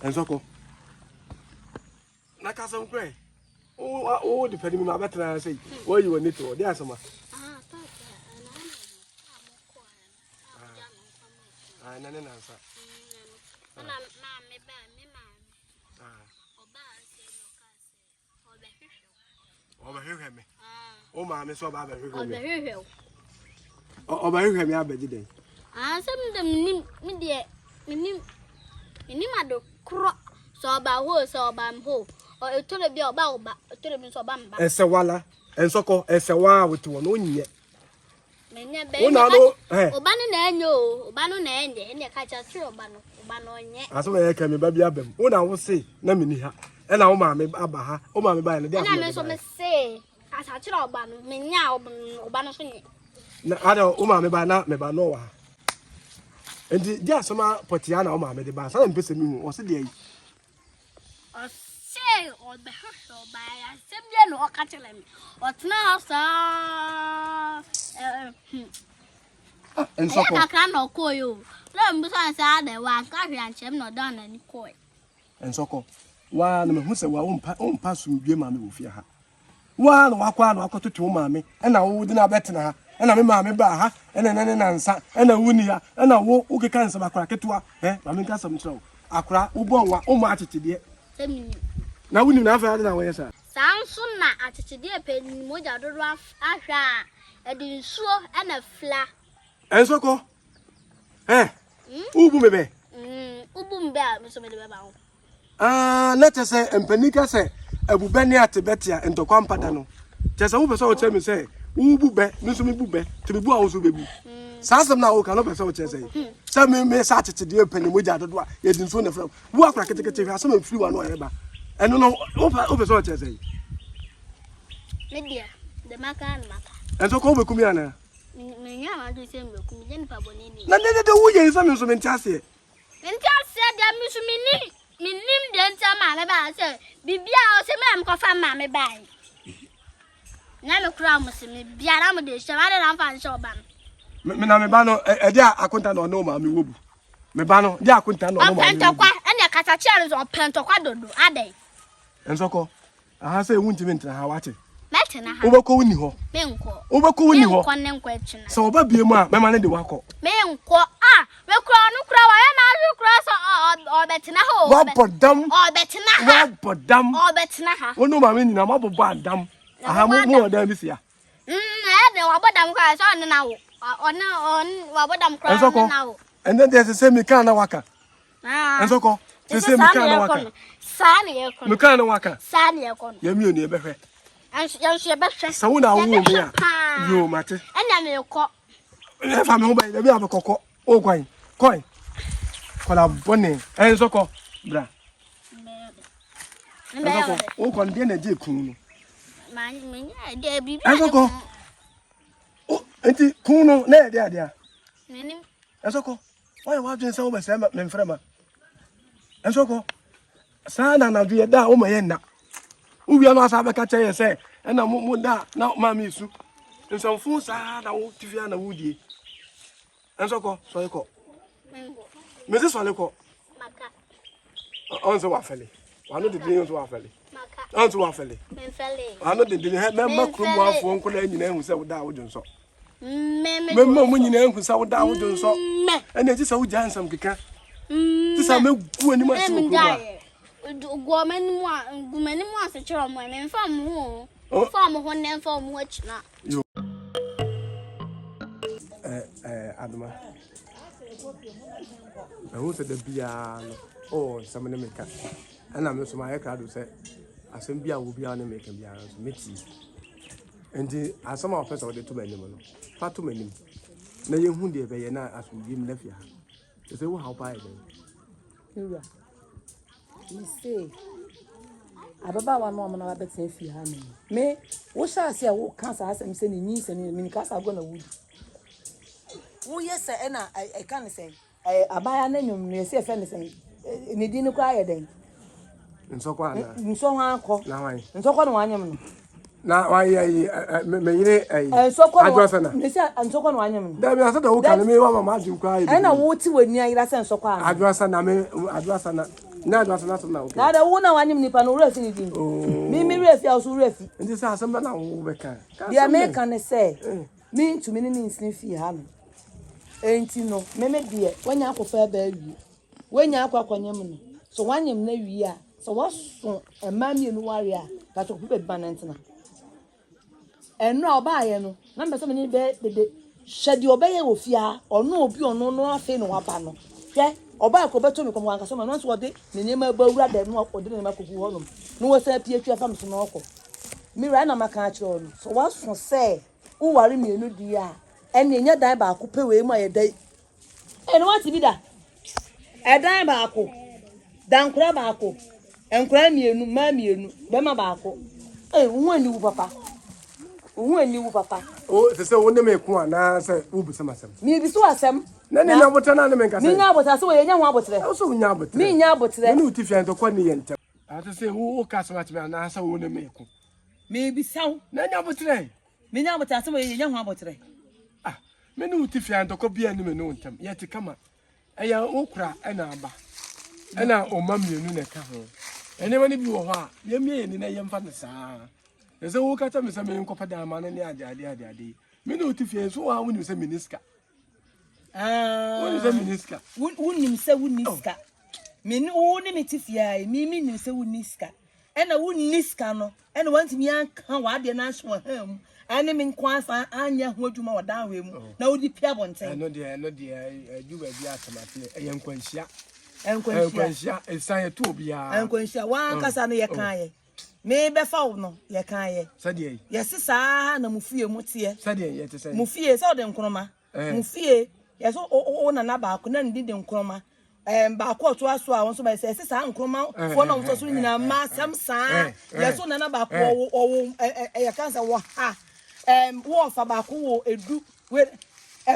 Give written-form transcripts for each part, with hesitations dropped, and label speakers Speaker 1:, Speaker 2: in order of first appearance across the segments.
Speaker 1: ensoko na ka some kwe o de pedi me ma betra say why you need to dey asoma na nsa
Speaker 2: na me ba oba hwehwe me o ma me so ba hwehwe me
Speaker 1: oba hwehwe me abaji den
Speaker 2: sem dem me de ni ma do kro so ba ho so ba mho o etore bi oba etore bi so ba mba
Speaker 1: ese wala ensoko ese wa wote wo no nyiye
Speaker 2: menye be oba no na enyo oba no na enye ne ka cha tro oba no onye
Speaker 1: aso me ka me ba bi abam wo na wo se na me ni ha e na wo ma me aba ha wo ma me ba ne de
Speaker 2: na me so me se asa tro oba no menya oba no so nye
Speaker 1: na ada wo ma me ba na me ba no wa enti dia asoma potia na wo ma me de ba sa na mpese mi hu wo se de yi
Speaker 2: o se o be ho ba ya se bia no o ka tele mi o tna sa
Speaker 1: ensoko
Speaker 2: ya ka no koyo le mbu san sa de wa ka hwe anchem no dan na ni koy
Speaker 1: ensoko wa na me hu se wa wo mpa sumdue ma me wo fie ha wa na wakwa na akototo wo ma me e na wo di na betena ha e na me ma me ba ha e na na nsa e na wuni ha e na wo ukeka nsa ba kwara ketua ma me nka sam kiro akura wo bon wa wo ma atitide
Speaker 2: semi
Speaker 1: na wuni na afa na wo yesa
Speaker 2: sanso na atitide pe ni moja dodo ahwa edi nsuo e na fla
Speaker 1: ensoko ubu mebe
Speaker 2: ubu mbe a me so me de ba ho
Speaker 1: na tese empanika se ebube ne atebetia ntokwa mpada no tese wo pese wo chemi se ubu be nso me bube tebebu a wo so bebu sasem na wo ka no pese wo chese se me sa atitide pe ni moja dodo a ye di nsuo na fra wo akra ketekete hwa asem afiri wa no ayeba eno no wo pese wo chese
Speaker 2: media de maka na maka
Speaker 1: ensoko wo bekumi ana
Speaker 2: menya ma do se mbekumi je nipa bonini
Speaker 1: na de wo ye nsa me nso me ntiase
Speaker 2: dia misumini minim de nta ma me ba se bibia o se me am ko fa ma me ba na me kura mo se me bia na mo de hye ma de na fa nse oba
Speaker 1: me na me ba no e dia akunta no no ma me wobu me ba no dia akunta no no ma me
Speaker 2: pentokwa ene kata chiare zo pentokwa dodo adai
Speaker 1: ensoko aha se wunti mentra ha wache
Speaker 2: mete na ha
Speaker 1: obako wuni ho
Speaker 2: me nko
Speaker 1: obako wuni ho
Speaker 2: ko ne nko etuna
Speaker 1: so oba bie mu a me ma ne de wako
Speaker 2: me nko me kura no kura wa ya na ju kura so o betina ho
Speaker 1: wa bodam
Speaker 2: o betina ha
Speaker 1: wa bodam
Speaker 2: o betina ha
Speaker 1: wonu ma me nyina ma bobo adam aha mu odam bisia
Speaker 2: de wa bodam kura so on na wo on wa bodam kura na wo
Speaker 1: and then there's a semi kana waka ensoko se semi kana waka
Speaker 2: sa ne ye kono
Speaker 1: me kana waka
Speaker 2: sa ne ye kono
Speaker 1: ya mi oni e behwe
Speaker 2: yanso ye behwe
Speaker 1: sa wo na wo me a yo mate
Speaker 2: enya me ko
Speaker 1: e fa me ho ba e bi abekoko o kwan coin kola bone ensoko bra ensoko o kon de na je kun no
Speaker 2: ma nya de bibi
Speaker 1: ensoko o enti kun no na de ade a
Speaker 2: menim
Speaker 1: ensoko why wa dwen se wo be se me mframa ensoko sa na du ye da o ma ye na uwi ano asa be ka che ye se na mo da na ma mi su nsomfu sa na wo tifia na wudie ensoko so ye ko me se so le ko
Speaker 2: maka
Speaker 1: on so wa fele wa no de din so wa fele
Speaker 2: maka
Speaker 1: on so wa fele
Speaker 2: me fele
Speaker 1: wa no de din he me makrum afo nko na nyina hu se wo da wo dwonso
Speaker 2: me
Speaker 1: mu nyina hu se wo da wo dwonso ene ti se wo jansam keka ti se me gu ani ma se wo kuma
Speaker 2: gumani mu ase chiro mo me mfa mo ho fa mo ho ne mfa mo achina
Speaker 1: aduma awu se de bia no o samene meka ana me so ma ye krado se asem bia wo bia na meka bia so meti enti asama ofesa wo de to manim no fa to manim na ye hu de be ye na asumbi mi lafia se wo how pa ye
Speaker 3: Ura. You say ababa wa no na betin fi ha me. Me wo sha se wo cancer asem se ni nyin se ni me cancer go na wudi. Wo yes e na I can say abaya na nyum no se fe ne se ni di ni kwa ye den.
Speaker 1: Nsokwa na.
Speaker 3: Nsokwa anko.
Speaker 1: Na wan.
Speaker 3: Nsokwa no wanyam no.
Speaker 1: Na wan ye me yire
Speaker 3: Nsokwa no. Me se nsokwa no wanyam no.
Speaker 1: Da bi asa da wo kan me wa mama ajin kwa ye.
Speaker 3: Na wo ti wani ayira se nsokwa.
Speaker 1: Adwasa na me adwasa na na do asana so na okay
Speaker 3: na da wo na wanyim nipa no refi ni din mi refi aso refi
Speaker 1: ndi sa asem na wo be kan
Speaker 3: dia me kan ne say mi ntumi ni nsin fi ha no enti no me de wanya akofa ba awie wanya akwanyem no so wanyem na wie a so waso emamie no ware a ka to pe ba na ntina eno oba ye no na mbe so me ni be de hwede obeye ofia ono obi ono no afi no waba no hwe oba ko beto mi ko wanka so ma no so de ne nema ba wura de no ode ne makogu honom no wo sa pie twa fam so no okọ mi ra na maka a kire ono so waso se wo ware mienu di a ene nya dan ba ko pe we mu aye dai ene wati bi da edan ba ko dan kura ba ko enkura mienu ma mienu be ma ba ko wo ani wu papa wo ani wu papa
Speaker 1: o se wo ne me ko ana se wo bu sama sam
Speaker 3: mi bi so asem
Speaker 1: na ne nya botana ne me nka se
Speaker 3: mi nya botase wo ye nya ho abotre
Speaker 1: o so nya abotre
Speaker 3: mi nya abotre
Speaker 1: ne uti fian to kwa ne yenta ate se wo ka sama tme ana se wo ne me ko
Speaker 3: mi bi saw
Speaker 1: na nya abotre
Speaker 3: mi nya botase wo ye nya ho abotre
Speaker 1: ah me ne uti fian to ko bia ne me no ntam ye te kama eya okura ena aba ena o mamienu ne ka ho ene mani bi wo ho a ye mie ni na ye mfa ne saa ese wo ka ta me se me nkopa da ama ne ade me ne uti fian so wa woni se miniska woni se miniska
Speaker 3: wonnim se woniska me ni woni metifia mi nim se woniska ena woniska no ena wantimi anka wa de na so ham ane me nkwansa anya ho adwuma wadan we mu na wodi pia bonten
Speaker 1: no de adwuma bi atamate eyankwanhia esan to bia
Speaker 3: enkwanhia wan kasa no ye kan ye me be fa wo no ye kan ye
Speaker 1: sade
Speaker 3: ye sisa na mufie mu tie
Speaker 1: sade ye te sade
Speaker 3: mufie se o de nkroma mufie ye so o na na ba ko na ndi de nkroma ba ko to aso a won so ba se sisa nkroma fo na won so nyina ma sam saa ye so na na ba ko o ye kansa wo ha wo fa ba ko wo edu we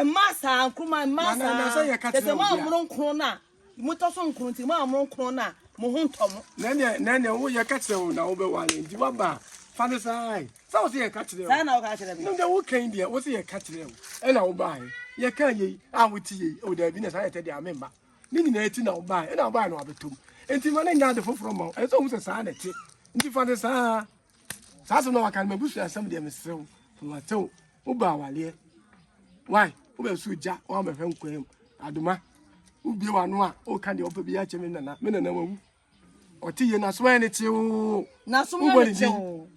Speaker 3: masa nkroma masa se ma amro nkro na muto so nkro ti ma amro nkro na mo ho ntom
Speaker 1: nene wo ye ka kire wo na wo be wale ndi wa ba fa ne sai sa wo se ye ka kire wo
Speaker 3: sai na wo ka kire bi
Speaker 1: no de wo kan dia wo se ye ka kire wo e na wo ba ye kan ye a wo ti ye o da bi na sai te dia memba ni ni na eti na wo ba e na wo ba no abetom enti ma ne nya de foforo ma e so wo se sa na ti ndi fa ne sa so na wa kan mabusu asam de mesew wa tew wo ba wale why wo be su ja wo ma fe nkwem aduma ubi wa no a o kan de opa bi ya cheme na me na wawu o ti ye na so ene ti o
Speaker 3: na so mo ne ti o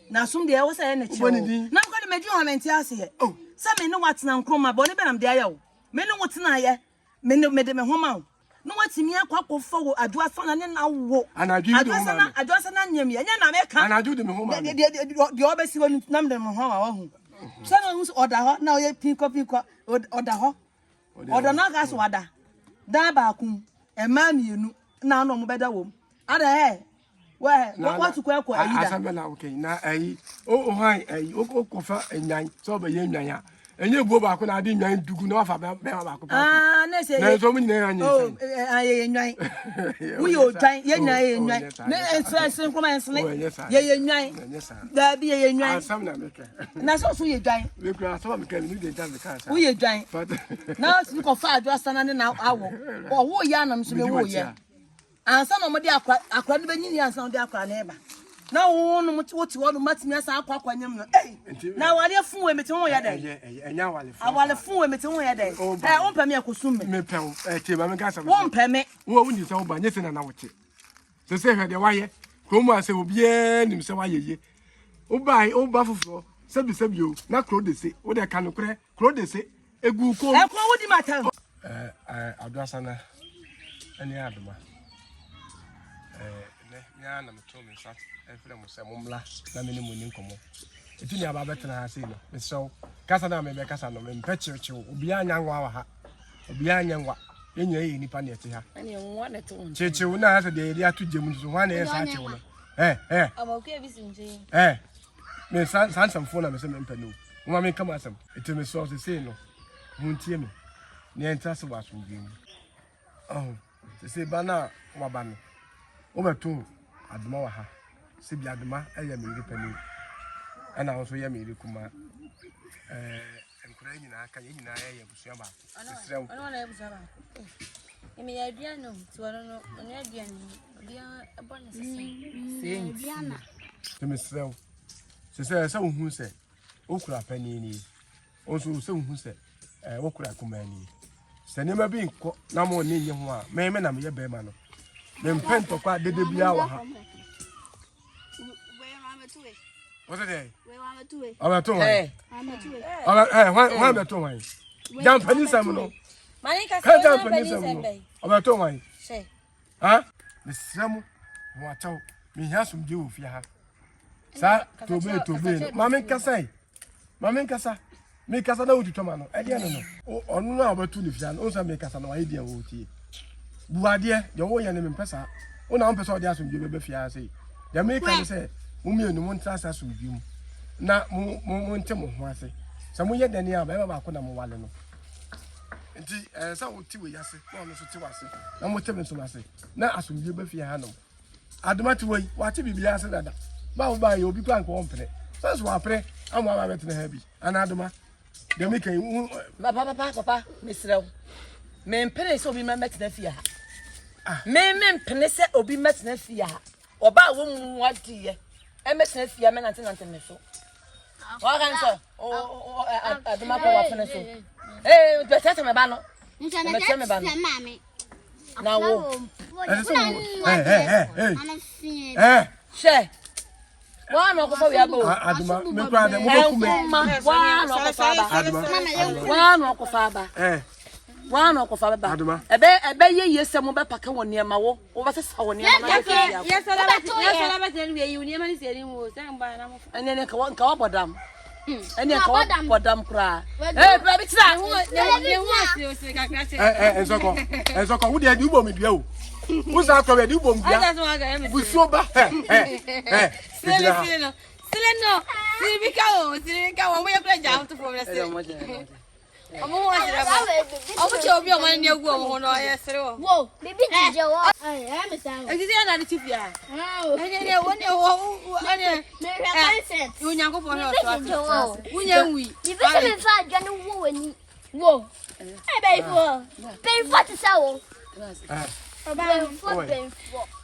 Speaker 3: na so de e wo say ene ti o na ko de meju ha menti ase ye se me ne watena nkroma bo ne be nam de aya o me ne wotena ye me de me homa o no watimi akwakofo wo adua sana ne na wo adua sana nyem ye nya na me ka
Speaker 1: anaju de me homa
Speaker 3: de obesi wo nam de me homa wa hu se na hu oda ho na o ye pinko oda ho oda na ga so wada da ba kun e ma mienu na no mo beda wom ada what to kwa ayi da
Speaker 1: asambela okay na ayi o han ayi o ko fa enyan so be ye nyan ya enye buo ba ko na ade nyan dugu na wafa be ba ko
Speaker 3: na se
Speaker 1: na so mo nyina anya
Speaker 3: ye nyan we yo twan ye nyan ye nyan na ense ko ma ense ye nyan da bi ye nyan
Speaker 1: asam na meka
Speaker 3: na so ye twan
Speaker 1: we kura so me kan ni de tan ka sa
Speaker 3: we ye twan na so ko fa adwa sana ne na awo wo ya nam so be wo ye ansa no mo de akra no benyini ansa no de akra na eba na wo no mo ti wo no matimi asa akwa nyam no na wale fun we meti ho ya dai
Speaker 1: enya wale fun
Speaker 3: awale fun we meti ho ya dai won pɛ me akosum
Speaker 1: me pɛ te ba me ka sa
Speaker 3: won pɛ me
Speaker 1: wo wundi se wo ba nyese na wo che se hwe de waye ko mu ase obi nim se waye ye o ba foforo sebi o na kro de se wo de ka no kro de se egu ko
Speaker 3: ko wodi mata
Speaker 1: adwasana ani aduma nya na meto me sa efre mo se momla na me ni mo ni nkomo eti ni aba betena ha sei no me so kasa na me be kasa no me mpechirchiw obi anya nwa wa ha obi anya nwa enya yi nipa ne eti ha
Speaker 3: ani nwa na to
Speaker 1: chichiw na ha se de ri atu gem so hwa na ye sa chiw no
Speaker 3: abaku ebisinje
Speaker 1: me san fo na me se me mpa no nwa me kama asem eti me so se sei no muntie me ne enta se wa so bi se bana wa bana o beto aduma wa ha se bi aduma eya me ri pani ana wo so ya me ri kuma enkura nyina aka nyina ya busua ba sesrew
Speaker 3: ana na busua ba
Speaker 4: Me aduano, to no, on aduano. Bia a bonus.
Speaker 2: Diana.
Speaker 1: To Miss Sell. She says, some who say, Okra penny. Also, some who say, Okra command. Send him a being no more near one. May men am your bearman. Then Pento quite did be our. What's a day? I'm at one at two. Jump any salmon. Can't jump any salmon. I'm at two.
Speaker 4: Say,
Speaker 1: huh? The salmon, what out? Me has some dew if you have. Sir, to be. Mamma Cassay. Mamma Cassa. Make us a note to Tomano. I don't know. Oh, no, about 2 years, also make us an idea. Buadia, your way and in Pessa. Oh, now, Pessa, there some you be say. The maker say, Mummy and one trust us with you. Now, Montemo, I say. Some way than you have ever back on a Walano. And so, two years, one or 2 hours. I'm with them, so I say. Now, as you be Fiano. I don't matter what to be answered that. Bow by you be plank one play. That's why I pray. I'm one of it heavy. And Adama. They make a
Speaker 3: Papa, Mr. Men penny so be met the fear. Men penny or be met the fear. Or about 1 dear. I met the fear men until nothing so. What answer? Oh, at the matter of Peneso. Eh, but that's my banner.
Speaker 2: Mammy.
Speaker 3: Now,
Speaker 1: hey,
Speaker 3: share. One of the
Speaker 1: Adama, me brother,
Speaker 3: one of father. One of father.
Speaker 1: Adama.
Speaker 3: A bay years some mobile pack on near my wall, over the sour near my
Speaker 4: yes, I you never said him was
Speaker 3: and then a coward dam. And then coward dam cry. Hey, rabbits,
Speaker 1: and so who did you bomb with you? Who's out of you bomb? We so bad.
Speaker 4: Seleno, Silica, we are playing out to progress. I'm almost your money, you go on.
Speaker 2: Whoa, baby, I am a sound.
Speaker 4: I didn't know if you are. Oh, you young for her. We you better find John Woo. Whoa, I pay for the soul. About foot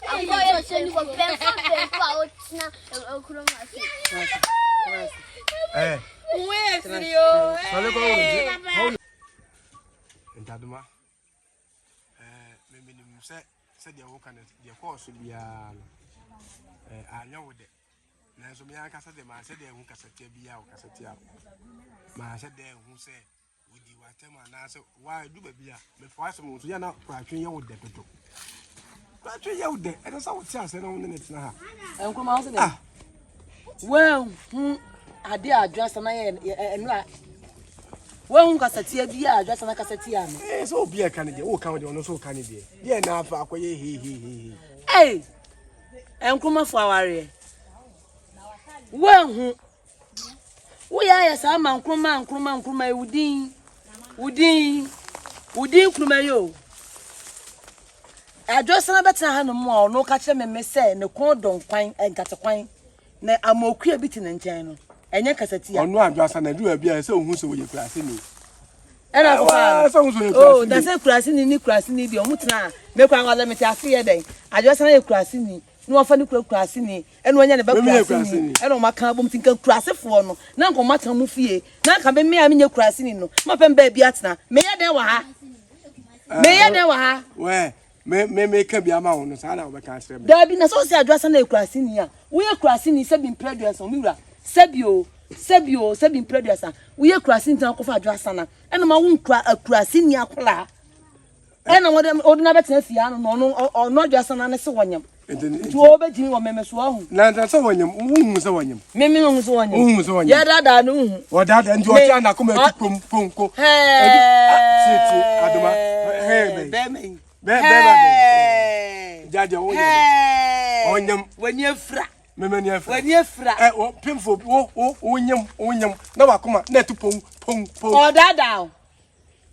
Speaker 4: I'm going to send you a pen
Speaker 1: Eh,
Speaker 4: where's you?
Speaker 1: and Adama. Maybe said your work and your course will be I know it. Now, so me, I can say them, I said they won't cassette be out, cassette out. My said there who say, would you attend my answer? Why do baby? Before some you're not cracking your debt. Cracking your debt, and that's how it's just on the next now.
Speaker 3: And come out there. Well, I did address and right. Well, Cassatia be address and a cassatia.
Speaker 1: Yes, oh, be a candidate, oh, county on so candidate. Yeah, now for he.
Speaker 3: Hey, and come for our well, we are some man, Kruma, Woodin, Krumayo. Address another time more, no catch them and me say, no cordon, quine and cataquine. Na amoku a bitin nchen enye kasati
Speaker 1: onu adwasa na du bia se ohun se wo ye klase ni
Speaker 3: era ko fa
Speaker 1: se ohun se ye klase
Speaker 3: oh da se klase ni klase ni bi omutna me kwa ngala meti afi ye den adwasa na ye klase ni no ofa ni klase ni eno anya ne ba klase ni eno maka bom tinka klase fo no na nko mata mu fie na ka be me a menye klase ni no mapem ba bi atena me ye den wa ha
Speaker 1: we me ka bia ma wono sa na wo be ka asere me
Speaker 3: da bi na so se adwasa na ye klase ni a we ye klase ni se bi preduce on miwura sebio preduce we ye klase ni tan ko fa adwasa na eno ma wo klase ni akola eno wo dem oduna betena fia no no adwasa na ne se wonyam tu obejimi wo memeso ahu
Speaker 1: na nta se wonyam wo se wonyam
Speaker 3: meme no so wonyam ya dada no hu
Speaker 1: o dada nti o tia na ko ma ponko siti adoma be jaja wonyam
Speaker 3: wanyefra
Speaker 1: memeni afra
Speaker 3: wanyefra
Speaker 1: o pemfo wonyam na wakoma na tu pon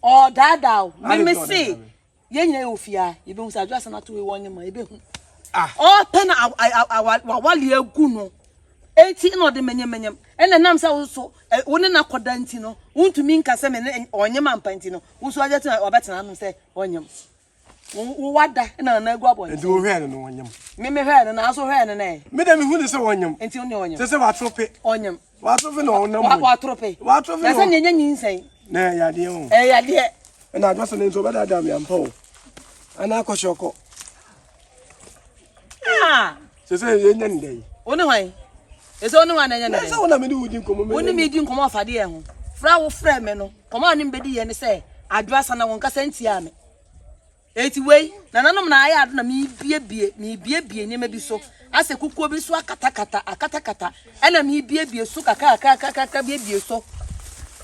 Speaker 3: o dada meme si ye nyina yo fia ye be hu sa adwasa na to we wonyam ye be hu o pena awali agu no enti no de menyem ene nam sa wo so woni na koda nti no untumi nkase me onyem ampa nti no wo so agete obetena no se onyem wada na na egu abon
Speaker 1: enti wo hwe no wonyam
Speaker 3: me hwe no na aso hwe no na
Speaker 1: me da me hu ne se wonyam
Speaker 3: enti oni onyam
Speaker 1: se wa trope
Speaker 3: onyam
Speaker 1: wa trope no wonyam
Speaker 3: wa trope na se nyenya nyinsen
Speaker 1: na ya de ho
Speaker 3: ya de
Speaker 1: na adwaso ne nso bada da me ampa o ana akoshoko se yenya ndai
Speaker 3: oni hwan ese oni hwan na nyenya ndai
Speaker 1: se wona me di wudi nkomo me
Speaker 3: oni me di nkomo afade ye ho fra wo fra me no komo ani mbedi ye ne se adwasa na won kasa ntia me eti wei na nanom na aya ado na me biebie nyema bi so ase kukuo bi so akatakata ena me biebie so kaka biebie so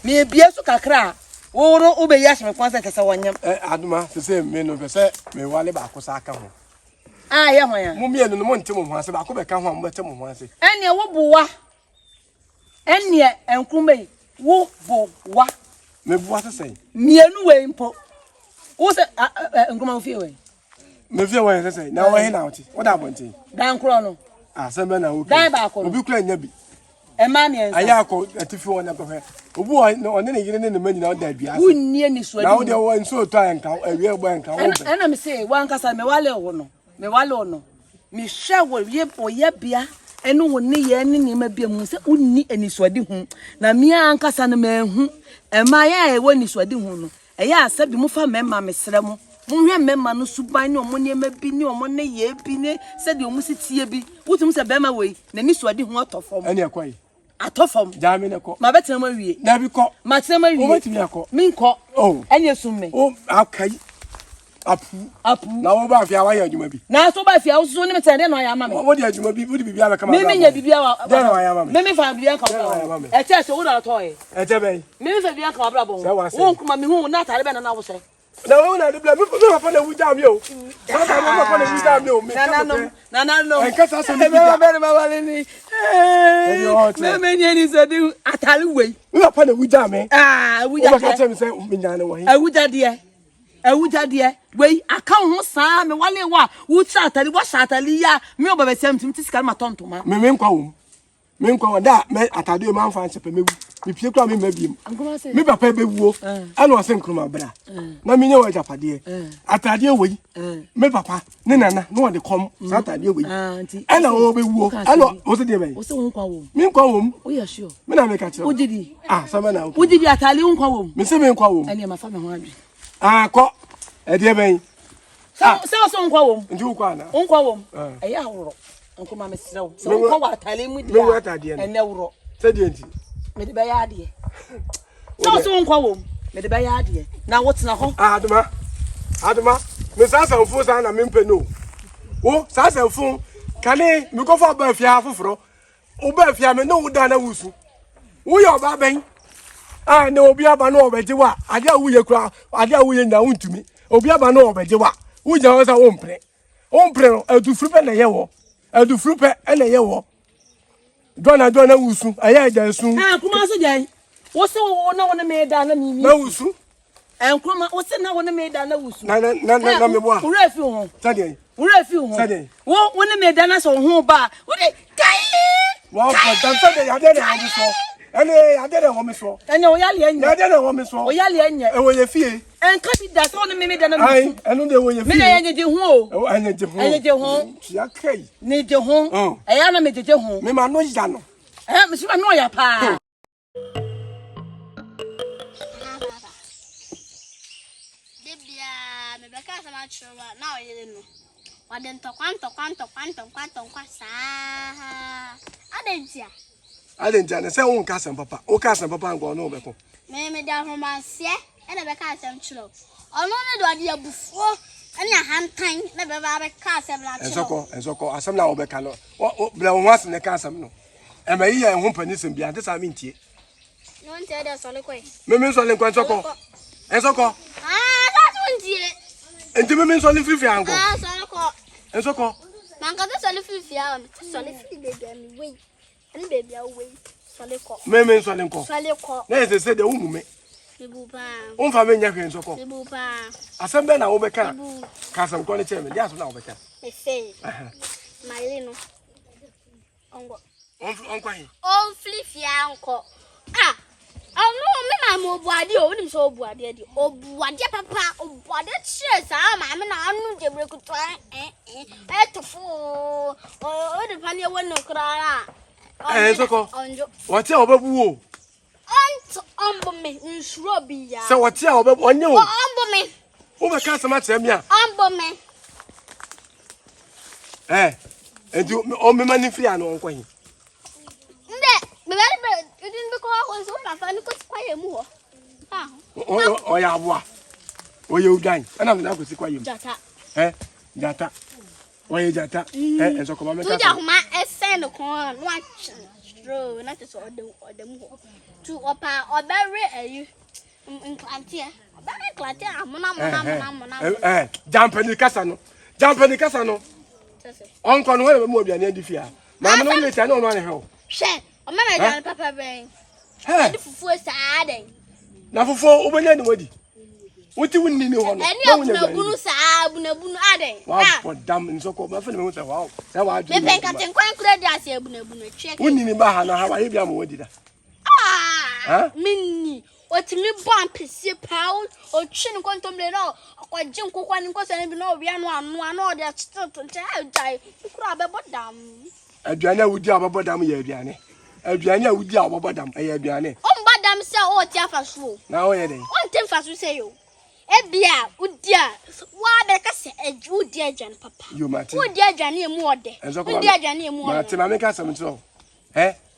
Speaker 3: me bie so kakra woro obe ya hye kwanse kese wonyam
Speaker 1: aduma se me no se me wale ba ko sa aka ho
Speaker 3: ya hwan
Speaker 1: mo mie no mo ntem ho ase ba ko be ka ho mo betem ho ase
Speaker 3: ene wo buwa ene enkrumai wo buwa
Speaker 1: me buwa se
Speaker 3: mienu we mpo wo se enkrumai fie we
Speaker 1: me fie we se na wo he na oti wo da bonti
Speaker 3: dan kro no
Speaker 1: se me na wo
Speaker 3: dan ba ko
Speaker 1: obi kura nya bi
Speaker 3: ma mi ensa
Speaker 1: aya ko atifi wo na ko he obi one ne yire ne ma nyina wo da bia ase
Speaker 3: wunni ani so
Speaker 1: na wo de wo nso to anka awie egbo anka wo be
Speaker 3: ena me se wan kasa me wale wo no me hwe wo ye boye bia ene wo ne ye ne ne ma bia mu se unni ani so adi hu na me ankasa no ma hu ma ya e wo ni so adi hu no eya asabi mu fa mema mesre mu hwe mema no suban ne omo ne ma bi ne omo ne ye bi ne se de omo sitie bi wutum se bema wei na ni so adi hu atofom
Speaker 1: ene akwai
Speaker 3: atofom
Speaker 1: jami ne ko
Speaker 3: ma betem ma wie
Speaker 1: na bi ko
Speaker 3: ma betem ma wie
Speaker 1: o betimi akọ
Speaker 3: min ko
Speaker 1: oh
Speaker 3: enye summe
Speaker 1: o akai apu na wo ba afia wa ya adwuma bi
Speaker 3: na so ba fia wo so ne metende no ya mama
Speaker 1: wo de adwuma bi wo de bibia beka ma
Speaker 3: me nya bibia wa
Speaker 1: de na wa ya mama
Speaker 3: me fa bibia ka wa e che se wo da to e
Speaker 1: che be
Speaker 3: me fa bibia ka wa bra bo wo nkuma me hu na tare be na wo se
Speaker 1: na wo na de bla me fa na wuja mi o sa ta mo fa na wuja mi o me
Speaker 3: na no
Speaker 1: en kasa so ni
Speaker 3: be ma wale ni me nya ni so di atale wei
Speaker 1: we fa na wuja mi
Speaker 3: wuja
Speaker 1: de ka che mi se me nya na wo hi
Speaker 3: wuja de wei aka ho saa me wale wa wo cha atale wo sha atale ya me oba sem tim tisikal ma tontoma
Speaker 1: me nkwa wo da me atade o man fa nsepe mewu me pie kwa me mabiem me papa bewuo ana o se nkruma bra na me nya wa japade atade wei me papa ne nana no wo de kom sa atade wei ana o bewuo ana o se de be
Speaker 3: o se wo nkwa wo
Speaker 1: me nkwa wo
Speaker 3: o ya sure
Speaker 1: me na me ka kire
Speaker 3: ujidi
Speaker 1: sa me na
Speaker 3: ujidi atale nkwa wo
Speaker 1: me se me nkwa wo
Speaker 3: ani ma fa me ho adwe
Speaker 1: ko e de ben
Speaker 3: so nkwa wo
Speaker 1: ndi ukwa na
Speaker 3: nkwa wo e ya woro nkoma me srew so nkwa wa atale mu dia
Speaker 1: me wo atade
Speaker 3: ene woro
Speaker 1: se de nti
Speaker 3: me de be ya ade so nkwa wo me de be ya ade na wo tena ho
Speaker 1: aduma me sa sanfo sa na me mpe no wo sa sanfo kane me ko fa ba fia foforo o ba fia me no wo da na wusu wo yo ba ben na obi aba no obeje wa ade a wuye kura ade a wuye nya wuntumi obi aba no obeje wa wo nya wo sa wo mpre no adufuru pe na ye wo adufuru pe na ye wo dona wusu aya ja su
Speaker 3: kuma so jan wo se wo na wona me da na mi
Speaker 1: na wusu
Speaker 3: enkuma wo se na wona me da na wusu
Speaker 1: na me bo a
Speaker 3: wo refi ho
Speaker 1: sade
Speaker 3: wo refi ho wo wona me da na so ho ba wo de kai
Speaker 1: wo ko dan sade ya de na so ene ya de na wo me so
Speaker 3: ene o yale enya
Speaker 1: ya de na wo me so
Speaker 3: o yale enya
Speaker 1: e wo ye fie
Speaker 3: enka bi da so me da na mi
Speaker 1: ai enu de wo ye fie
Speaker 3: me na enya je ho
Speaker 1: o enya je ho ya kai
Speaker 3: ni je ho e ya na me je ho
Speaker 1: me ma no ya no
Speaker 3: me si ma no ya pa
Speaker 2: debia me beka sama chwa na o yele no wa den to kwanto sa
Speaker 1: adentia ne se won ka san papa o ka san papa ngo no be ko
Speaker 2: me da ho manse e na beka asem chiro ono ne do ade abufuo ene ahantan na be ba beka asem la chiro
Speaker 1: ensoko asem na wo be ka no bla wo asem ne ka asem no e ma yi ho pani sem bia ante sa mi ntie
Speaker 2: no ntie de so le koi
Speaker 1: me so le kwan ensoko
Speaker 2: that's one ntie
Speaker 1: enti me so le fifi ango
Speaker 2: so le ko
Speaker 1: ensoko
Speaker 2: man ka so le fifi a so le fifi baby am we ani baby a we so le ko
Speaker 1: me so le ko na se de wo me
Speaker 2: Ibuba.
Speaker 1: Unfa me nya hwe nsoko.
Speaker 2: Ibuba.
Speaker 1: Asem be na wo be ka. Ka asem ko ne che me. Dia so na wo be ka.
Speaker 2: Me fe. Maile no. Ongo.
Speaker 1: On kwa hi.
Speaker 2: On flifia anko. Ah. Onu me I'm Obuadi, only so Obuadi, Obuadi, papa, Obuadi, cheers, I'm not the record try, to fool, or the funny one no cry.
Speaker 1: What's your babu?
Speaker 2: Umber me, shrubby.
Speaker 1: So what's your babu on you?
Speaker 2: Umber me,
Speaker 1: Over customer, Samia.
Speaker 2: umber me.
Speaker 1: And you all me money free and on coin.
Speaker 2: You didn't look all so far, and could quite more.
Speaker 1: Oh, yeah, what? Oh, you dine, and I'm not going to see you.
Speaker 2: Jata.
Speaker 1: Jata. Why is Jata? And so come on,
Speaker 2: I send a corn, watch, stroll, not as or the more. To opa or bury you in Clantia. Very Clantia, I'm
Speaker 1: jump in the Casano. Jump in the Casano. Uncle, whatever more than any fear. Mamma, no, I don't want to help.
Speaker 2: Share. A man, Papa Brain.
Speaker 1: Hey,
Speaker 2: for Saturday.
Speaker 1: now for open anybody. What do we need?
Speaker 2: And you have no Bruce, Abunabun Ade.
Speaker 1: Wow, for damn and so called my friend. Wow, that was
Speaker 2: the bank at quite credit. I say, Bunabun check.
Speaker 1: We need Bahana, how I am with it.
Speaker 2: Ah, Minnie. What me bump is your pound or chin quantum level or Jim Cook and Cos and no, we are one or that still to die. You crab about them.
Speaker 1: Adriana would do about them, Yadiane. Adriana would do about them, Yadiane.
Speaker 2: Oh, madam, sir, or Jaffa Shrew.
Speaker 1: Now, one
Speaker 2: thing fast to say you. Ebia, would dear, why make us a Jew, dear Jan, Papa?
Speaker 1: You might,
Speaker 2: would dear Janny more day, and so dear Janny more.
Speaker 1: Timamica, some so.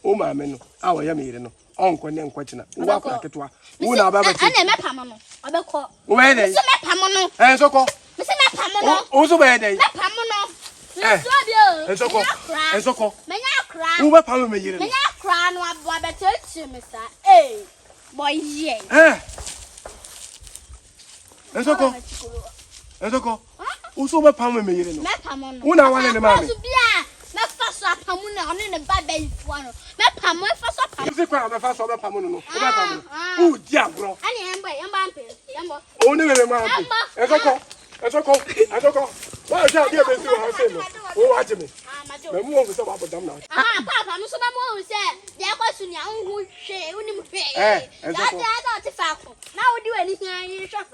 Speaker 1: Oh, my men, our Yamino, Uncle and Quatina, walk like it was. Who are Baba? I never Pamano. I will call. Where they? Pamano. And so call. Mr. Pamano. Also, where they? Pamano. And so call. And so call. May I cry? Who were Pamma? May I cry? No, I better tell you, Mr. Eh, boy, ye. And so call. And so call. Also, were Pamma? May you know? Pamano. Who now one in the man? My first up, Pamuna, in the bad baby one. My Pamma, first up. You say, I'm a fast over Pamano. Oh, diablo. I am by Yamba. Only a man. And so call. And so call. And so call. Why shall you be doing? Oh, watch me. I'm more about them now. Papa, I'm so much said. There was a young who share with him. That's not a fact. Now do anything you shall.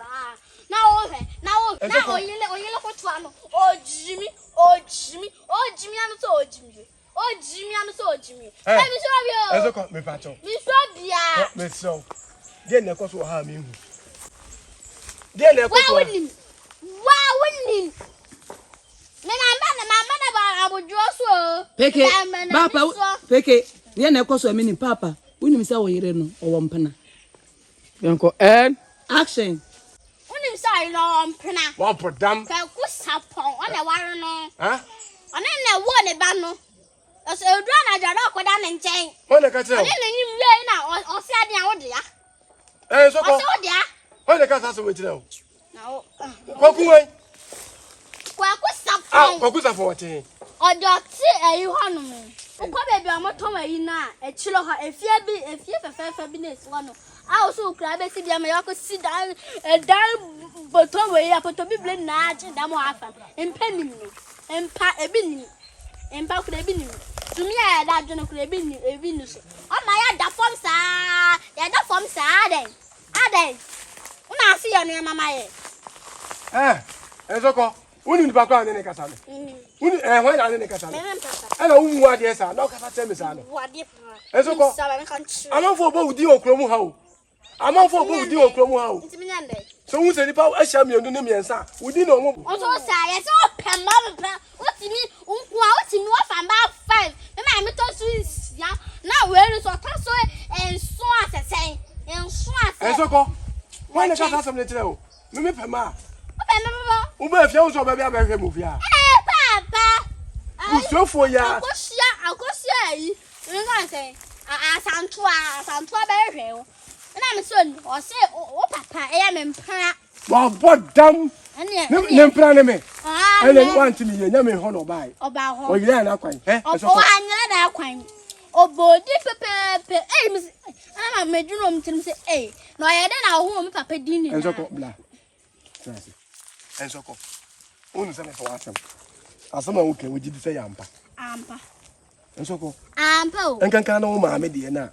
Speaker 1: Now, you look at one. Oh, Jimmy, oh, Jimmy, oh, Jimmy, I'm so Jimmy. Oh, Jimmy, I'm so Jimmy. Let me show you. Let's go, me, Pacho. Miss so. Then the cost will harm you. Then the cost will harm you. Wow,
Speaker 3: Peke, Papa, Peke, the end of meaning Papa, when you say, oh, you know, or one penna. Uncle Ed, action.
Speaker 2: When you say, no, penna,
Speaker 1: one for damn,
Speaker 2: what's up on a warren, huh? And then I want a banner. As a run, I don't know what I'm saying.
Speaker 1: When I can tell,
Speaker 2: you now or said, now, dear.
Speaker 1: Eh, so,
Speaker 2: dear.
Speaker 1: When the cat has to wait now.
Speaker 2: No,
Speaker 1: walk away.
Speaker 2: What's up?
Speaker 1: Oh, what's up for what?
Speaker 2: Or doctor, you honor me. Probably I'm not coming now. A chilo, if you have a fair happiness, one. I also grab a city, I could sit down a down bottom way up to be blend natch and damn often. And penny, and pat a binny, and pack a binny. To me, I had that could have been a Venus. Oh, my, that form, sir. Yeah, that form, sir. Are they? When I see your name, Mamma.
Speaker 1: And so call. When you back on the Casano. When I didn't Casano. And I won't want yes, I know Casano. What if I'm on for both you or Cromo How? I'm on for both you or Cromo How. So who said about a champion to me and son? We didn't know. Also, say, I saw Pamela. What do you mean? What's in what I'm about 5? The man told you now where is what I saw and so as I say, and so as I call. Why not have something to tell? Me, Pama. Ube if you also baby I move ya. Papa. You so for ya. I go see. You know say. Santua very well. And I'm son or say oh papa I am in pra. Well what damn. Nem plan me. And then want me you me honor by. Oba ho. O you na kwan.
Speaker 2: O anya na kwan. Obodi pepe. Eh miss. I'm a medrum tim say eh. No I dey na ho me papa din ni.
Speaker 1: Enso ko bla. And so, only some for us. As someone who can we did say ampa.
Speaker 2: Ampa.
Speaker 1: And so,
Speaker 2: ampa.
Speaker 1: And can no mamma, dear now.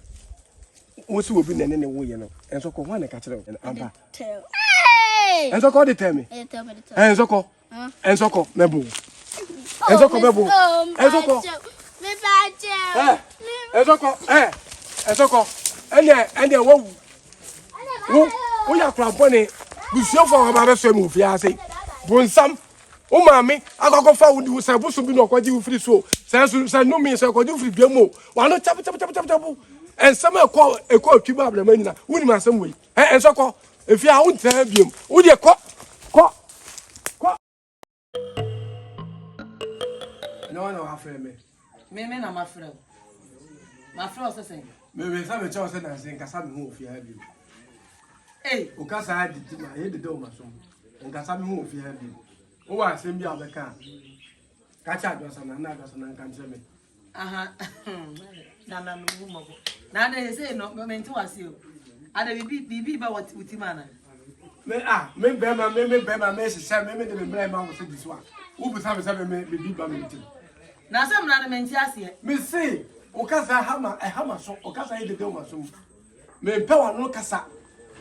Speaker 1: What's who been in any way, you know. Enso ko wan ka kire ampa.
Speaker 2: Hey!
Speaker 1: Enso ko de tell me.
Speaker 2: Tell me.
Speaker 1: Enso ko. Enso ko mebo. Enso ko mebo. Enso ko.
Speaker 2: Me bache.
Speaker 1: Enso ko. Enso ko. Ene wo ya kura bone. Busio fo ba be so mu fi ase. Bonsam. O mami akoko fa wo di se busu bi no kwaji wo free so. Se no mi se kwaji free biamo. Wa no chap. And some call a call keep up the money. Wouldn't my some way. And so call if you won't tell him, would you call? No, I friend me.
Speaker 3: Me, na my friend. My friend was saying,
Speaker 1: Maybe some child said I think I saw me if you have you.
Speaker 3: Hey,
Speaker 1: Because I did my head the door, my son. And got some move if you have you. Oh, I send you out the car. Catch out your son and another son and cancel me.
Speaker 3: Nana no mo. Na dey say no me nti wase o. Ada bibi ba what with man.
Speaker 1: Me bema me se me de me bra ma wo se this one. Who be say me bibi ba me nti.
Speaker 3: Na sam na me nti ase.
Speaker 1: Me say o kasa hama so o kasa ide de o maso. Me pe wa no kasa.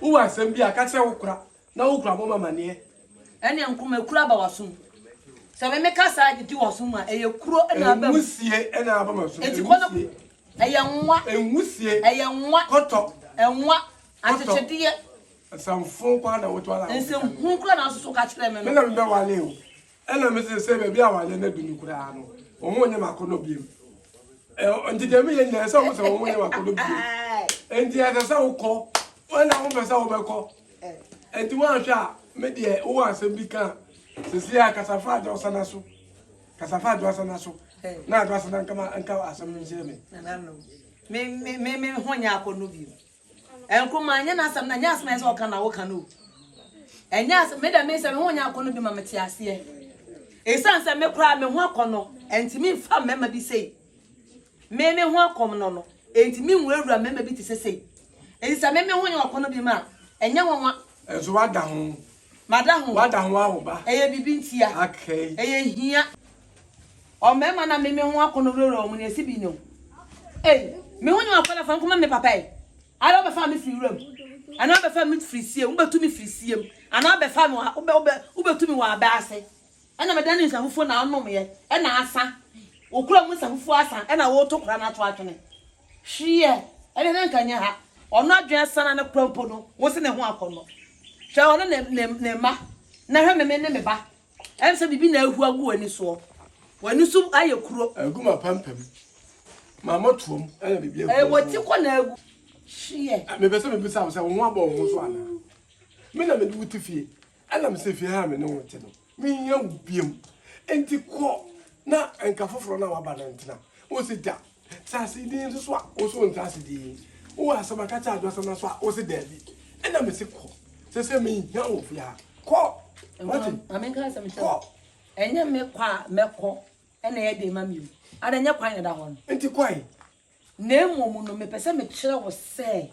Speaker 1: Wo asem bi aka che wo kura. Na wo kura mo mama ne.
Speaker 3: Ene nkuma kura ba waso. Se me kasa ade waso ma eye kuro na ba.
Speaker 1: Musie na ba maso.
Speaker 3: Enti kono eye nwa.
Speaker 1: Enwusie.
Speaker 3: Eye nwa.
Speaker 1: Koto.
Speaker 3: Enwa. Atechedie.
Speaker 1: Samfo kwa na woto ala.
Speaker 3: Ensem hu kura na so ka kire me no.
Speaker 1: Me na me be wale o. Ena me se be bia wale na dunu kura no. O mo nya makono biem. Nti de me ye nya se o se o mo nya makono biem. Enti ya se o ko. Wana wo be se o be ko. Enti wa hwa me de wo asem bi kan. Sisi ya kasafa de osana so. Kasafa de osana so. Na adwa so nan kama anka asem nje me.
Speaker 3: Na no. Me ho nya akono biem. Enkuma anya na asem na nya asem ese o kan na wo kan no. Enya asem me da me se me ho nya akono biem ma mete ase. Esanse me kura me ho akono entimi mfa mema bi sei. Me ho akom no no. Entimi nwurawura mema bi ti sesei. Ensa me ho nya akono biem a enya wonwa.
Speaker 1: Enso wada ho.
Speaker 3: Wada ho
Speaker 1: awo ba.
Speaker 3: Eye bibi ntia.
Speaker 1: Okay.
Speaker 3: Eye hia. O mema na me ho akono roro o mu na esibi no. Me ho nya akono fa nkoma me papa e. Ala be fa me free room. Ana be fa me free sie, wo betu me free sie. Ana be fa me wo betu me wa ba ase. Ana me dan nsa fufu na anom ye. E na asa. Okura mu nsa fufu asa. E na wo to kura na to atwene. Hwie. E na nka nya ha. Ono adwen sana na kura mpo no. Wo se ne ho akono. Hwe ono ne ma. Na hwe me ne me ba. Em se bibi na ahu agu ani so. Wani so aye kuro.
Speaker 1: Aguma pampam. Mama tuom. Ana bibi agu.
Speaker 3: Wo ti ko na agu. Hwie.
Speaker 1: Me pese me bisa wo ho abo wo so ana. Me na me du tifie. Ana me se fie ha me ne wo te no. Me nya ubiem. Enti ko na enka foforo na waba na ntina. Wo se da. Sase din so a wo so ntase din. Wo asama ka cha adwasa na so a wo se da bi. Ana me se ko. Se me nya wo fie ha. Ko.
Speaker 3: Amenka sa me ko. Enye me kwa meko. Ena ye de ma mi. Ada nya kwan da ho no.
Speaker 1: Enti kwai.
Speaker 3: Na emu no me pese me kire wo se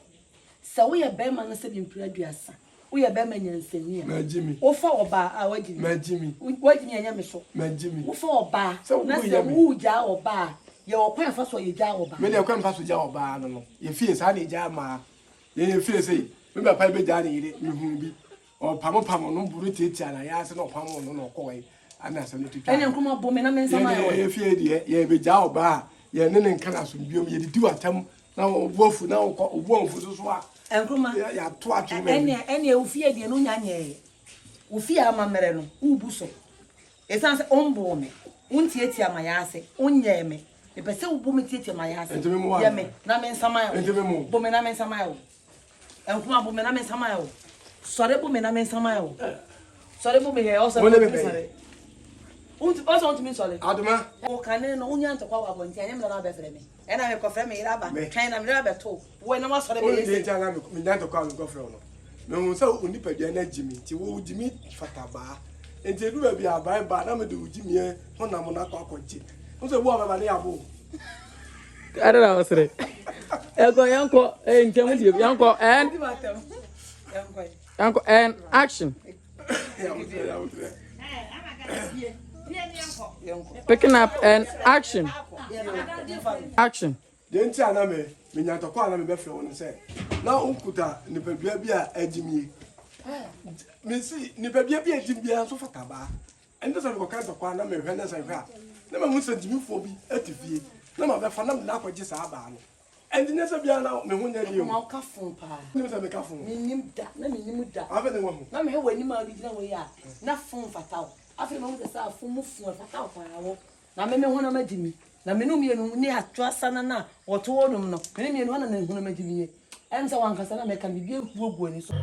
Speaker 3: wo ye be ma no se bi mpira duasa. Wo ye be ma nyansani a.
Speaker 1: Na jimi.
Speaker 3: Wo fa oba a wajimi.
Speaker 1: Ma jimi.
Speaker 3: Wajimi anya me so.
Speaker 1: Ma jimi.
Speaker 3: Wo fa oba. Na se wo ja oba. Ye wo kwan fa so ye ja oba.
Speaker 1: Me de kwan fa so ja oba no. Ye fie sa na ja ma. Ye fie sei. Me ba pa be ja na yire me hu bi. O pamo no buru tiatia na ya se no pamo no ko wai. Ana se no tutu.
Speaker 3: Ene nkoma bo me na me nsama ya.
Speaker 1: Ye fie de ye be ja oba. Ye ne nkana so biom ye di watam na obuafu na obuanfu so a.
Speaker 3: Enkoma
Speaker 1: ya to atwe me.
Speaker 3: Ene ofie de no nya nye. Ofie amamere no ubu so. Esanse ombo me. Untiatia ma ya ase. Onye me. Me pese ubu me tiatia ma ya ase. Ye me na me nsama ya. Bo me na me nsama ya. Enkoma bo me na me nsama ya. Sore bo me na me nsama ya. Sore bo me he o sore. Also want me sorry.
Speaker 1: Aduma.
Speaker 3: O kane no unya ntokwa wa bonti anya me na ba frɛ me. E na me ko frɛ me iraba. Twan na me iraba to. Wo na ma sɔre me
Speaker 1: yesi. O de na me nya ntokwa me ko frɛ no. Me hu sɛ oni padua na jimi ti wo jimi fataba. Enti edu ba bia ba na me de jimi e ho na mo na akɔkɔji. Wo sɛ wo ba ne yabo.
Speaker 5: Ara wa sere. Ego yanko ntemu die yanko and action. Picking up and action. Action.
Speaker 1: Denti ana me nya ntokwa na me be frɛ wo no sɛ na ukuta nipa bia bia agimie me si nipa bia bia agimbia so fata ba ende so ko kan to kwa na me hwe na san hwe a na ma musa gimifo bi atifie na ma be fa na na kwaji sa ba no ende ne se bia na me ho nya die
Speaker 3: ma ka fon pa
Speaker 1: ni se me ka fon
Speaker 3: minim da na minim da
Speaker 1: ave ne wo
Speaker 3: na me he wani ma bi gina wo ya na fon fata wo afi ma musa sa fon mu fon fata wo pa wo na me ho na magimi na me no mienu ni atwa sana na oto wonum no me mienu na hu na magimi e enza wankasa na me kan bi eguogu ani so